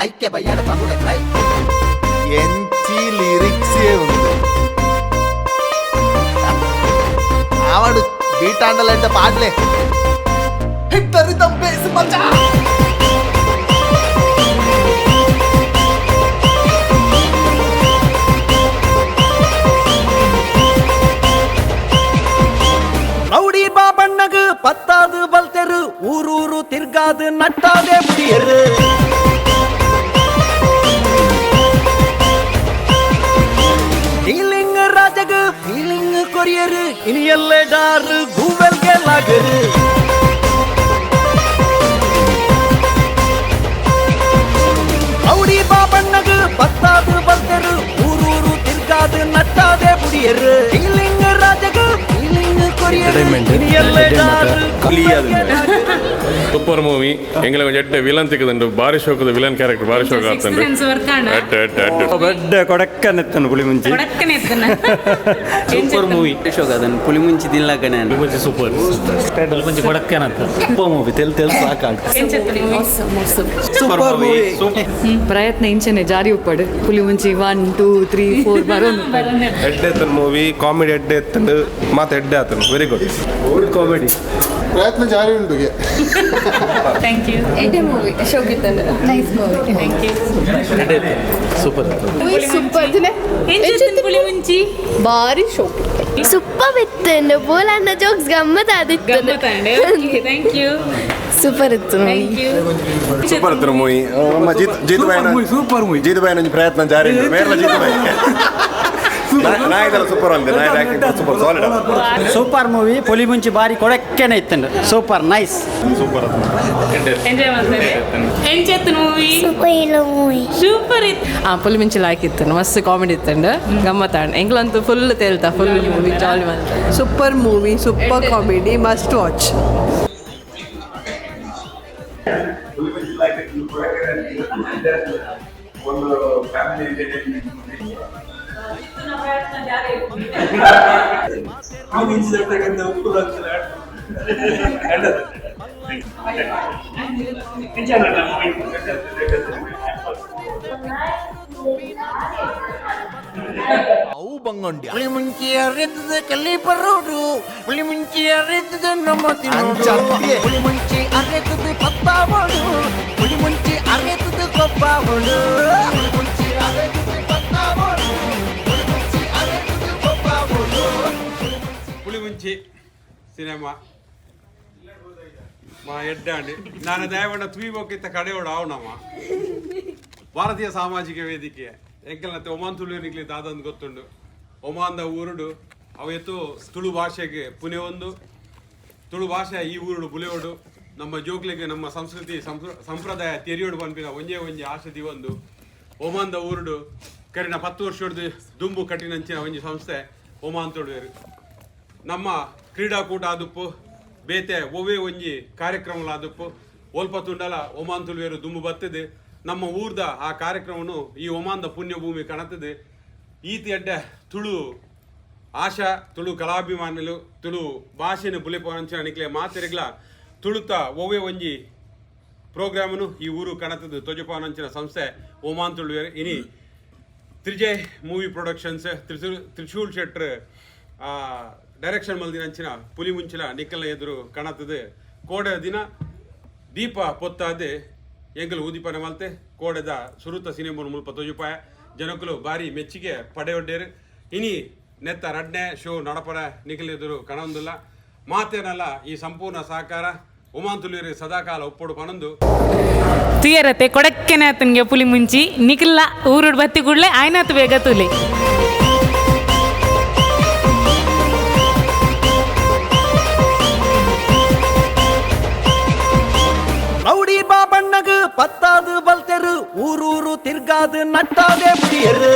ఐక్య బయ్యాల తమ్ముడై ఎంచి లిరిక్సే ఉంది. ఆవాడు బీట్ ఆండాలంటే పాటలే హిట్టరి తంపేసి మచ్చా. ரவுடி பாபண்ணகு பத்தாவது பல்தெரு ஊரூரு திர்காது நட்டாதே முடியரு. ಫೀಲಿಂಗ್ ರಾಜಗ ಫೀಲಿಂಗ್ ಕೊರಿಯರು ಇನಿಯಲ್ಲೇ ಡಾರು ಗೂಗಲ್ ಗೆಲ್ಲಾಗರು. ರೌಡಿ ಬಾಬಣ್ಣಗ ಪತ್ತಾದು ಬಲ್ತರು ಊರೂರು ತಿರ್ಗಾದು ನಟ್ಟಾದೆ ಬುಡಿಯರು. ಫೀಲಿಂಗ್ ರಾಜಗ ಫೀಲಿಂಗ್ ಕೊರಿಯರು ಇನಿಯಲ್ಲೇ ಡಾರು ಸೂಪರ್ ಮೂವಿ ಎಂಗ್ಲ ಎಡ್ಡೆ ವಿಲನ್ ತಿಕ್ಕದಂಡು ಬಾರಿ ಶೋಕದ ವಿಲನ್ ಕ್ಯಾರೆಕ್ಟರ್ ಬಾರಿ ಶೋಕ ಆಗ್ತಂಡು ಬೆಡ್ಡ ಕೊಡಕ್ಕನೆತ್ತನು ಪುಲಿಮುಂಚಿ ಸೂಪರ್ ಮೂವಿ ಶೋಕ ಅದನ್ನು ಪುಲಿಮುಂಚಿ ತಿನ್ನಲಕನೆ ಪುಲಿಮುಂಚಿ ಸೂಪರ್ ಪುಲಿಮುಂಚಿ ಕೊಡಕ್ಕನಂತ ಸೂಪರ್ ಮೂವಿ ತೆಲ್ ಸಾಕಾಗ ಸೂಪರ್ ಮೂವಿ ಪ್ರಯತ್ನ ಇಂಚನೆ ಜಾರಿ ಉಪ್ಪಡು ಪುಲಿಮುಂಚಿ 1 2 3 4 ಬರೋನು ಎಡ್ಡೆ ಎತ್ತನ ಮೂವಿ ಕಾಮಿಡಿ ಎಡ್ಡೆ ಎತ್ತಂಡು ಮಾತು ಎಡ್ಡೆ ಆತನು ವೆರಿ ಗುಡ್ ಕಾಮಿಡಿ ಪ್ರಯತ್ನ ಜಾರಿ ಉಂಟು. Thank you. ಎಡೆ ಮೂವಿ ಶೋಕಿತಂಡ nice movie. Thank you. Super super ದಿನ ಎಂಚೆತ್ತನ ಪುಲಿಮುಂಚಿ ಬಾರಿ ಶೋಕ್ ಸೂಪರ್ ಇತ್ತು ಬೋಲಣ್ಣ ಜೋಕ್ಸ್ ಗಮ್ಮತ್ ಆದಿತ್ತು. Okay thank you. ಸೂಪರ್ ಇತ್ತು. Thank you. ಸೂಪರ್ ಇತ್ತು ಮೂವಿ. ಜೀತು ಬಾಯ್ ಸೂಪರ್ ಮೂವಿ. ಜೀತು ಬಾಯ್ ಪ್ರಯತ್ನ ಜಾರಿ ಉಂಟು ಮೇರ್ಲ ಜೀತು ಬಾಯ್ ನಾಯಕರ ಸೂಪರ್ ಅಂದೆ ನಾಯಕ acting super solid. Super movie Pulimunchi ಬಾರಿ ಕೊಡಕ್ಕನೆ ಇತ್ತಂಡು ಸೂಪರ್ ನೈಸ್ ಸೂಪರ್ ಎಂಜಾಯ್ ಮಾಡ್ತಾರೆ. ಎಂಚೆತ್ತನ ಮೂವಿ ಸೂಪರ್ ಇತ್ತು. ಪುಲಿಮುಂಚಿ ಲಾಯ್ಕ್ ಇತ್ತು ಮಸ್ತ್ ಕಾಮಿಡಿ ಇತ್ತಂಡು ಗಮ್ಮತ್ತಾಂಡ್ ಎಂಗ್ಲಂತೂ ಫುಲ್ ತೇಲ್ತಾ ಫುಲ್ ಮೂವಿ ಜಾಲಿ ಮಾಡ್ತಾರೆ. Super movie super comedy must watch. ಅವು ಬಂಗೊಂಡಿ ಪುಲಿಮುಂಚಿ ಅರೆದ ಕಲ್ಲಿ ಬರೋಡು ಪುಲಿಮುಂಚಿ ಅರೆದ ನಮ್ಮ ಪುಲಿಮುಂಚಿ ಅರೆದ ಪತ್ತಾವಳು ಪುಲಿಮುಂಚಿ ಅರೆದ ಕೊಬ್ಬಾವಳು ಪುಲಿಮುಂಚಿ ಅರೆದ ಪತ್ತಾವಳು ಪುಲಿಮುಂಚಿ ಅರೆದ ಕೊಬ್ಬಾವಳು. పులిముంచి ಸಿನಿಮಾ మా ఎడ్డాండి నాన్న దయవండ తూయిబొక్కిత కಡೆಯೋಡು ಅವನಮ್ಮ ಭಾರತೀಯ ಸಾಮಾಜಿಕ ವೇದಿಕೆ ಎಂಕಲ್ನತ್ತೆ ಒಮಾನ್ ತುಳು ನಿಕ್ಲಿ ದಾದಂದು ಗೊತ್ತುಂಡು. ಒಮಾನ್ದ ಊರುಡು ಅವು ಎತ್ತು ತುಳು ಭಾಷೆಗೆ ಪುಣೆ ಒಂದು ತುಳು ಭಾಷೆ ಈ ಊರುಡು ಬುಲೆಯೋಡು ನಮ್ಮ ಜೋಕ್ಲಿಗೆ ನಮ್ಮ ಸಂಸ್ಕೃತಿ ಸಂಪ್ರದಾಯ ತೆರಿಯೋಡು ಪನ್ಪಿನ ಒಂಜೆ ಆಸತಿ ಒಂದು ಒಮಾನ್ದ ಊರುಡು ಕರಿನ 10 ವರ್ಷದ ದುಂಬು ಕಟ್ಟಿನಂಚಿನ ಒಂಜಿ ಸಂಸ್ಥೆ ಒಮಾನ್ ತೊಡುವೆರು. ನಮ್ಮ ಕ್ರೀಡಾಕೂಟ ಆದುಪ್ಪು ಬೇತೆ ಒವೇ ಒಂಜಿ ಕಾರ್ಯಕ್ರಮಲಾದುಪ್ಪು ಒಲ್ಪ ತುಂಡಲ ಒಮಾನ್ ತುಳುವೆರು ದುಂಬು ಬತ್ತದೆ. ನಮ್ಮ ಊರ್ದ ಆ ಕಾರ್ಯಕ್ರಮನು ಈ ಒಮಾನ್ದ ಪುಣ್ಯಭೂಮಿ ಕಣತದೆ. ಈತಿ ಅಡ್ಡೆ ತುಳು ಆಶಾ ತುಳು ಕಲಾಭಿಮಾನಿಲು ತುಳು ಭಾಷೆನ ಬುಲೆಪಂಚ ನಿಕ್ಲೆ ಮಾತೆರೆಗ್ಲ ತುಳುತ ಒವೇ ಒಂಜಿ ಪ್ರೋಗ್ರಾಮನು ಈ ಊರು ಕಣತದು ತೊಜಪಾನಂಚಿನ ಸಂಸ್ಥೆ ಒಮಾನ್ ತುಳುವೆರು. ಇನಿ ತ್ರಿಜಯ್ ಮೂವಿ ಪ್ರೊಡಕ್ಷನ್ಸ್ ತ್ರಿಶೂಲ್ ಶೆಟ್ರ್ ಡೈರೆಕ್ಷನ್ ಮಲ್ದಿನಂಚಿನ ಪುಲಿಮುಂಚಿಲ ನಿಕ್ಕಲ್ನ ಎದುರು ಕಣತದೆ. ಕೋಡೆ ದಿನ ದೀಪ ಪೊತ್ತಾದೆ ಎಂಕಲು ಊದಿಪನೆ ಮಲ್ತೆ ಕೋಡೆದ ಸುರುತ ಸಿನಿಮಾ ಮುಲ್ಪ ತೊಜುಪಾಯ ಜನಕುಲು ಬಾರಿ ಮೆಚ್ಚಿಗೆ ಪಡೆಯೊಡ್ಡೇರು. ಇನಿ ನೆತ್ತ ರಡ್ನೆ ಶೋ ನಡಪರ ನಿಖಲ್ ಎದುರು ಕಣೊಂದಿಲ್ಲ ಮಾತೇನಲ್ಲ. ಈ ಸಂಪೂರ್ಣ ಸಹಕಾರ ಒಮಾನ್ ತುಳುವೆರು ಸದಾಕಾಲ ಒಪ್ಪೊಡು ಪನೊಂದು ತುಯರತೆ ಕೊಡಕ್ಕೆನೆ ಆತನಿಗೆ ಪುಲಿಮುಂಚಿ ನಿಖಿಲ್ಲ ಊರುಡು ಬತ್ತಿ ಕೂಡಲೇ ಆಯ್ನಾತು ಬೇಗ ತುಲೆ. ರೌಡಿ ಬಾಬಣ್ಣಗ ಪತ್ತಾದು ಬಲ್ತೆರು ಊರೂರು ತಿರ್ಗಾದು ನಟ್ಟಾದೆ ಬುಡಿಯರು.